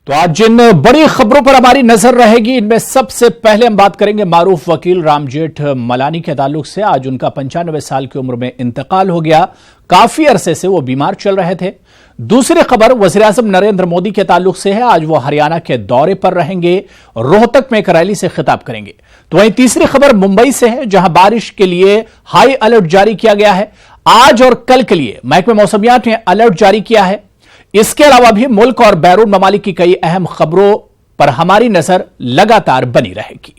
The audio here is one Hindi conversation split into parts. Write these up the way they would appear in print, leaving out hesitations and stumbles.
तो आज जिन बड़ी खबरों पर हमारी नजर रहेगी, इनमें सबसे पहले हम बात करेंगे मारूफ वकील राम जेठमलानी के ताल्लुक से। आज उनका 95 साल की उम्र में इंतकाल हो गया। काफी अरसे से वो बीमार चल रहे थे। दूसरी खबर वज़ीर-ए-आज़म नरेंद्र मोदी के ताल्लुक से है। आज वो हरियाणा के दौरे पर रहेंगे, रोहतक में एक रैली से खिताब करेंगे। तो वहीं तीसरी खबर मुंबई से है, जहां बारिश के लिए हाई अलर्ट जारी किया गया है। आज और कल के लिए महकमे मौसमियात ने अलर्ट जारी किया है। इसके अलावा भी मुल्क और बैरून ममालिक की कई अहम खबरों पर हमारी नजर लगातार बनी रहेगी।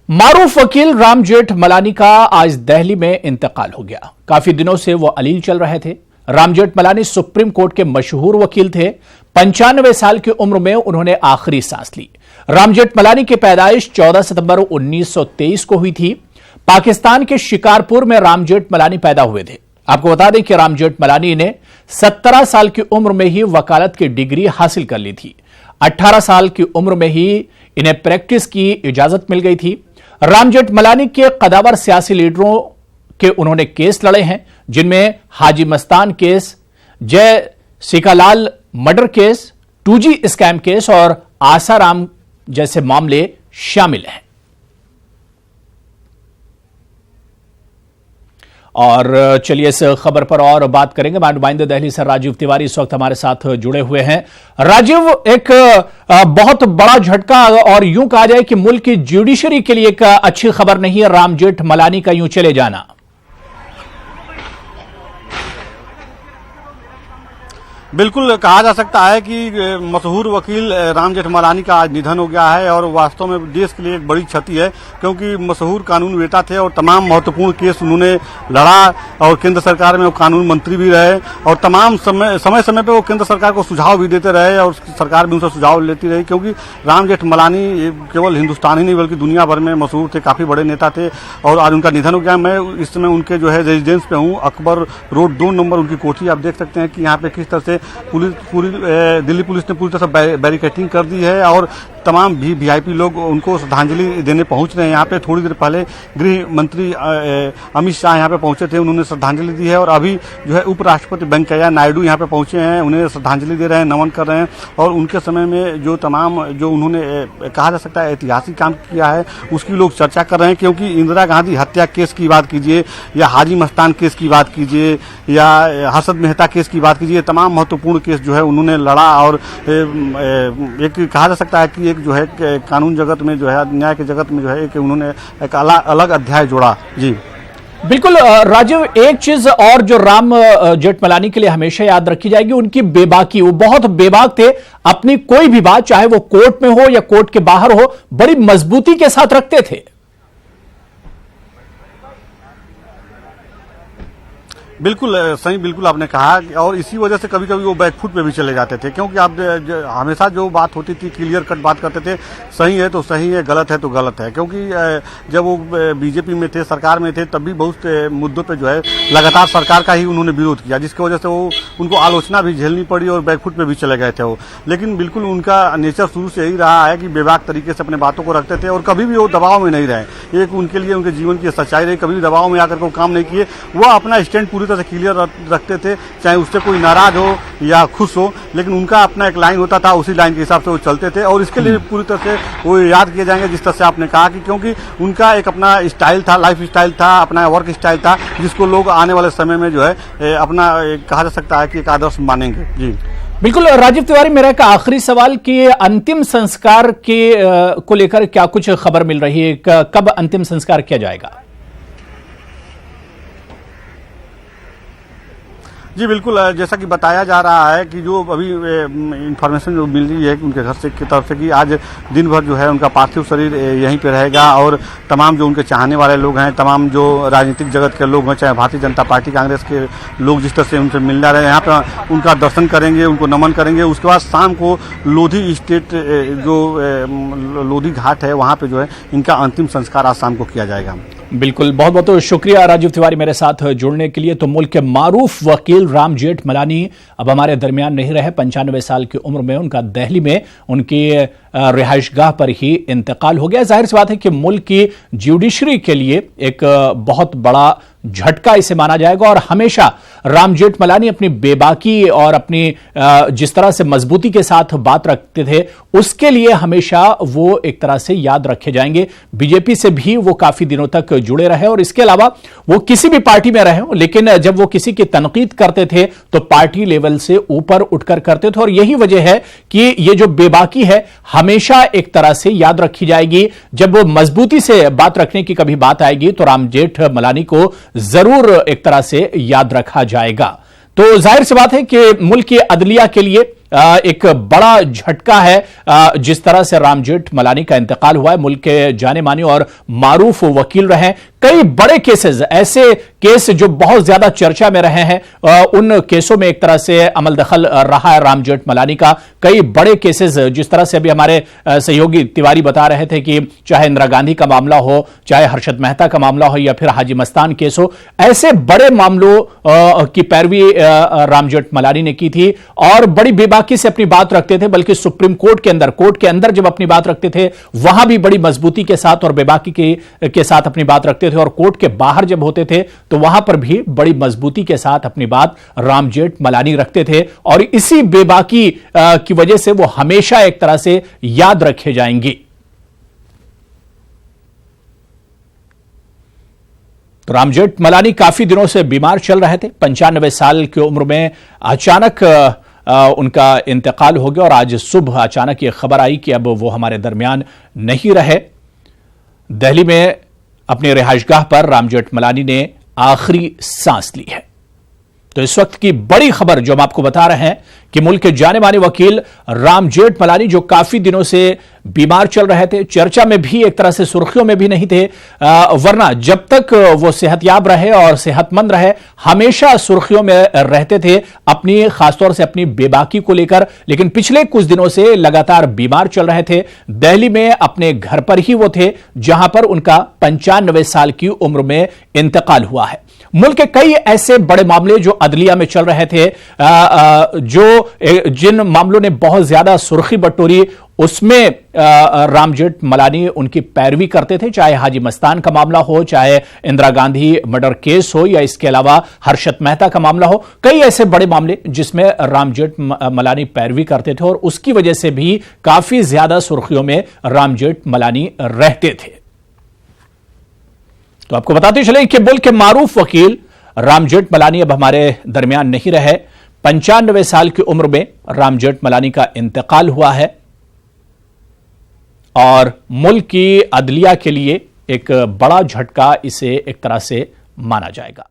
मारूफ वकील राम जेठमलानी का आज दिल्ली में इंतकाल हो गया। काफी दिनों से वो अलील चल रहे थे। राम जेठमलानी सुप्रीम कोर्ट के मशहूर वकील थे। 95 साल की उम्र में उन्होंने आखिरी सांस ली। राम जेठमलानी की पैदाइश 14 सितंबर 1923 को हुई थी। पाकिस्तान के शिकारपुर में राम जेठमलानी पैदा हुए थे। आपको बता दें कि राम जेठमलानी ने 17 साल की उम्र में ही वकालत की डिग्री हासिल कर ली थी। 18 साल की उम्र में ही इन्हें प्रैक्टिस की इजाजत मिल गई थी। राम जेठमलानी के कदावर सियासी लीडरों के उन्होंने केस लड़े हैं, जिनमें हाजी मस्तान केस, जय सिकालाल murder case, 2G scam case और आसाराम जैसे मामले शामिल हैं। और चलिए इस खबर पर और बात करेंगे। नुमाइंदे दिल्ली से राजीव तिवारी इस वक्त हमारे साथ जुड़े हुए हैं। राजीव, एक बहुत बड़ा झटका और यूं कहा जाए कि मुल्क की जुडिशरी के लिए एक अच्छी खबर नहीं है राम जेठमलानी का यूं चले जाना। बिल्कुल कहा जा सकता है कि मशहूर वकील राम जेठमलानी का आज निधन हो गया है और वास्तव में देश के लिए एक बड़ी क्षति है, क्योंकि मशहूर कानूनवेता थे और तमाम महत्वपूर्ण केस उन्होंने लड़ा और केंद्र सरकार में वो कानून मंत्री भी रहे और तमाम समय पे वो केंद्र सरकार को सुझाव भी देते रहे और सरकार भी उनसे सुझाव लेती रही, क्योंकि राम जेठमलानी केवल हिंदुस्तान ही नहीं बल्कि दुनिया भर में मशहूर थे, काफी बड़े नेता थे और आज उनका निधन हो गया। मैं इस समय उनके जो है रेजिडेंस पे हूँ, अकबर रोड 2 नंबर उनकी कोठी। आप देख सकते हैं कि यहाँ पे किस तरह से दिल्ली पुलिस ने पूरी तरह से बैरिकेडिंग कर दी है और तमाम वीआईपी लोग उनको श्रद्धांजलि देने पहुंच रहे हैं। यहाँ पे थोड़ी देर पहले गृह मंत्री अमित शाह यहाँ पे पहुंचे थे, उन्होंने श्रद्धांजलि दी है और अभी जो है उपराष्ट्रपति वेंकैया नायडू यहाँ पे पहुंचे हैं, उन्हें श्रद्धांजलि दे रहे हैं, नमन कर रहे हैं और उनके समय में जो तमाम जो उन्होंने कहा जा सकता है ऐतिहासिक काम किया है उसकी लोग चर्चा कर रहे हैं, क्योंकि इंदिरा गांधी हत्या केस की बात कीजिए या हाजी मस्तान केस की बात कीजिए या हर्षद मेहता केस की बात कीजिए, तमाम महत्वपूर्ण केस जो है उन्होंने लड़ा और एक कहा जा सकता है कि जो है कानून जगत में जो है न्याय के जगत में जो है कि उन्होंने एक अलग अध्याय जोड़ा। जी बिल्कुल राजीव, एक चीज और जो राम जेठमलानी के लिए हमेशा याद रखी जाएगी, उनकी बेबाकी। वो बहुत बेबाक थे। अपनी कोई भी बात चाहे वो कोर्ट में हो या कोर्ट के बाहर हो, बड़ी मजबूती के साथ रखते थे। बिल्कुल सही, बिल्कुल आपने कहा और इसी वजह से कभी कभी वो बैकफुट पे भी चले जाते थे, क्योंकि आप हमेशा जो बात होती थी क्लियर कट बात करते थे, सही है तो सही है, गलत है तो गलत है, क्योंकि जब वो बीजेपी में थे, सरकार में थे, तब भी बहुत मुद्दों पे जो है लगातार सरकार का ही उन्होंने विरोध किया, जिसकी वजह से वो उनको आलोचना भी झेलनी पड़ी और बैकफुट पे भी चले गए थे वो। लेकिन बिल्कुल उनका नेचर शुरू से यही रहा है कि बेबाक तरीके से अपने बातों को रखते थे और कभी भी वो दबाव में नहीं रहे। एक उनके लिए उनके जीवन की सच्चाई रही, कभी भी दबाव में आकर को काम नहीं किए। वो अपना स्टैंड पूरी तरह से क्लियर रखते थे, चाहे उससे कोई नाराज हो या खुश हो, लेकिन उनका अपना एक लाइन होता था, उसी लाइन के हिसाब से वो चलते थे और इसके लिए पूरी तरह से वो याद किए जाएंगे, जिस तरह से आपने कहा कि क्योंकि उनका एक अपना स्टाइल था, लाइफ स्टाइल था, अपना वर्क स्टाइल था, जिसको लोग आने वाले समय में जो है अपना कहा जा सकता है कि एक आदर्श मानेंगे। जी बिल्कुल राजीव तिवारी, मेरा एक आखिरी सवाल कि अंतिम संस्कार के को लेकर क्या कुछ खबर मिल रही है? कब अंतिम संस्कार किया जाएगा? जी बिल्कुल, जैसा कि बताया जा रहा है कि जो अभी इंफॉर्मेशन जो मिल रही है कि उनके घर से की तरफ से कि आज दिन भर जो है उनका पार्थिव शरीर यहीं पे रहेगा और तमाम जो उनके चाहने वाले लोग हैं, तमाम जो राजनीतिक जगत के लोग हैं, चाहे भारतीय जनता पार्टी, कांग्रेस के लोग जिस तरह से उनसे मिलने रहे हैं, यहाँ पे उनका दर्शन करेंगे, उनको नमन करेंगे। उसके बाद शाम को लोधी स्टेट जो लोधी घाट है वहाँ पे जो है इनका अंतिम संस्कार आज शाम को किया जाएगा। बिल्कुल, बहुत बहुत शुक्रिया राजीव तिवारी मेरे साथ जुड़ने के लिए। तो मुल्क के मारूफ वकील राम जेठमलानी अब हमारे दरमियान नहीं रहे। 95 साल की उम्र में उनका दिल्ली में उनकी रिहाइशगाह पर ही इंतकाल हो गया। जाहिर सी बात है कि मुल्क की जुडिशरी के लिए एक बहुत बड़ा झटका इसे माना जाएगा और हमेशा राम जेठमलानी अपनी बेबाकी और अपनी जिस तरह से मजबूती के साथ बात रखते थे उसके लिए हमेशा वो एक तरह से याद रखे जाएंगे। बीजेपी से भी वो काफी दिनों तक जुड़े रहे और इसके अलावा वो किसी भी पार्टी में रहे, लेकिन जब वो किसी की तनकीद करते थे तो पार्टी लेवल से ऊपर उठकर करते थे और यही वजह है कि ये जो बेबाकी है हमेशा एक तरह से याद रखी जाएगी। जब वो मजबूती से बात रखने की कभी बात आएगी तो राम जेठमलानी को जरूर एक तरह से याद रखा जाएगा। तो जाहिर सी बात है कि मुल्क की अदलिया के लिए एक बड़ा झटका है जिस तरह से राम जेठमलानी का इंतकाल हुआ है। मुल्क के जाने माने और मारूफ वकील रहे, कई बड़े केसेस, ऐसे केस जो बहुत ज्यादा चर्चा में रहे हैं, उन केसों में एक तरह से अमल दखल रहा है राम जेठमलानी का। कई बड़े केसेस, जिस तरह से अभी हमारे सहयोगी तिवारी बता रहे थे कि चाहे इंदिरा गांधी का मामला हो, चाहे हर्षद मेहता का मामला हो या फिर हाजी मस्तान केस हो, ऐसे बड़े मामलों की पैरवी राम जेठमलानी ने की थी और बड़ी बेबाकी से अपनी बात रखते थे। बल्कि सुप्रीम कोर्ट के अंदर जब अपनी बात रखते थे वहां भी बड़ी मजबूती के साथ और बेबाकी के साथ अपनी बात रखते थे और कोर्ट के बाहर जब होते थे तो वहां पर भी बड़ी मजबूती के साथ अपनी बात राम जेठमलानी रखते थे और इसी बेबाकी की वजह से वो हमेशा एक तरह से याद रखे जाएंगे। तो राम जेठमलानी काफी दिनों से बीमार चल रहे थे। 95 साल की उम्र में अचानक उनका इंतकाल हो गया और आज सुबह अचानक ये खबर आई कि अब वो हमारे दरमियान नहीं रहे। दिल्ली में अपनी रिहाइशगाह पर राम जेठमलानी ने आखिरी सांस ली है। तो इस वक्त की बड़ी खबर जो हम आपको बता रहे हैं कि मुल्क के जाने माने वकील राम जेठमलानी जो काफी दिनों से बीमार चल रहे थे, चर्चा में भी एक तरह से सुर्खियों में भी नहीं थे, वरना जब तक वो सेहतयाब रहे और सेहतमंद रहे हमेशा सुर्खियों में रहते थे अपनी, खासतौर से अपनी बेबाकी को लेकर। लेकिन पिछले कुछ दिनों से लगातार बीमार चल रहे थे। दिल्ली में अपने घर पर ही वो थे जहां पर उनका 95 साल की उम्र में इंतकाल हुआ है। मुल्क के कई ऐसे बड़े मामले जो अदलिया में चल रहे थे, जिन मामलों ने बहुत ज्यादा सुर्खी बटोरी, उसमें राम जेठमलानी उनकी पैरवी करते थे। चाहे हाजी मस्तान का मामला हो, चाहे इंदिरा गांधी मर्डर केस हो या इसके अलावा हर्षद मेहता का मामला हो, कई ऐसे बड़े मामले जिसमें राम जेठमलानी पैरवी करते थे और उसकी वजह से भी काफी ज्यादा सुर्खियों में राम जेठमलानी रहते थे। तो आपको बताते चले कि मुल्क के मारूफ वकील राम जेठमलानी अब हमारे दरमियान नहीं रहे। 95 साल की उम्र में राम जेठमलानी का इंतकाल हुआ है और मुल्क की अदलिया के लिए एक बड़ा झटका इसे एक तरह से माना जाएगा।